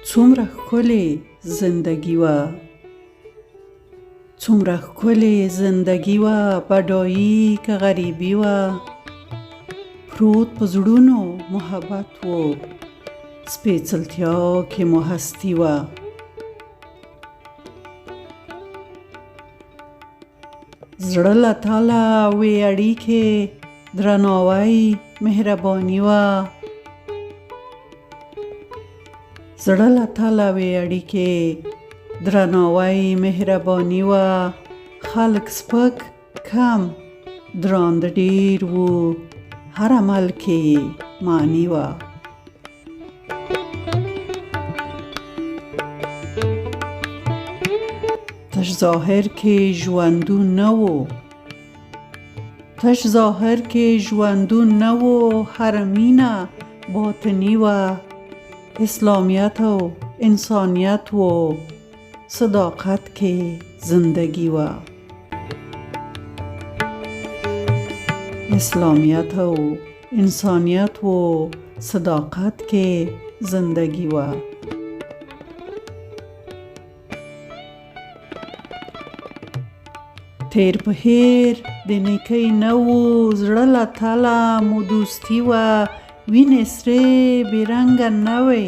څومره ښکلې زندګي وه، څومره ښکلې زندګي وه، بډایی که غریبي وه، پروت په زړونو محبت و، سپیڅلتیا کې مو هستی وه. زړه له تاله وې اړیکې، درناوۍ مهرباني وه. زړه له تاله وې اړیکې، درناوۍ مهرباني وه. خلک سپک کم، درانده ډېر وو، هر عمل کې معني وه. تش ظاهرکې ژوندون نه و، تش ظاهرکې ژوندون نه و، هر مینه باطنی وه. اسلامیت و انسانیت و صداقت کې زندګي وه. اسلامیت و انسانیت و صداقت کې زندګي وه. تیر په هیر د نیکۍ نه و، زړه له تله مو دوستي وه. وینې سرې بې رنګه نه وې،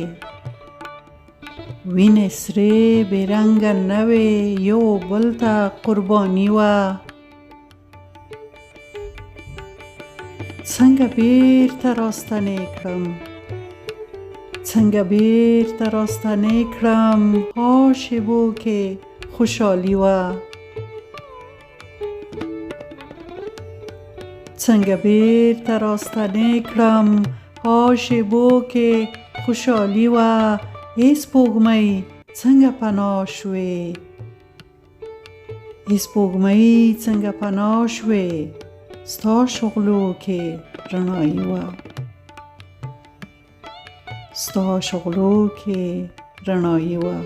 وینې سرې بې رنګه نه وې، یو بل ته قرباني وه. څنګه بیرته راستنې کړم، څنګه بیرته راستنې کړم، ها شیبو کې خوشحالي وه. څنګه بیرته راستنې کړم، ها شیبو کې خوشحالي وه. ای سپوږمۍ څنګه پناه شوې، ای سپوږمۍ څنګه پناه شوې، ستا شغلو کې رڼایي وه، ستا شغلو کې رڼایي وه.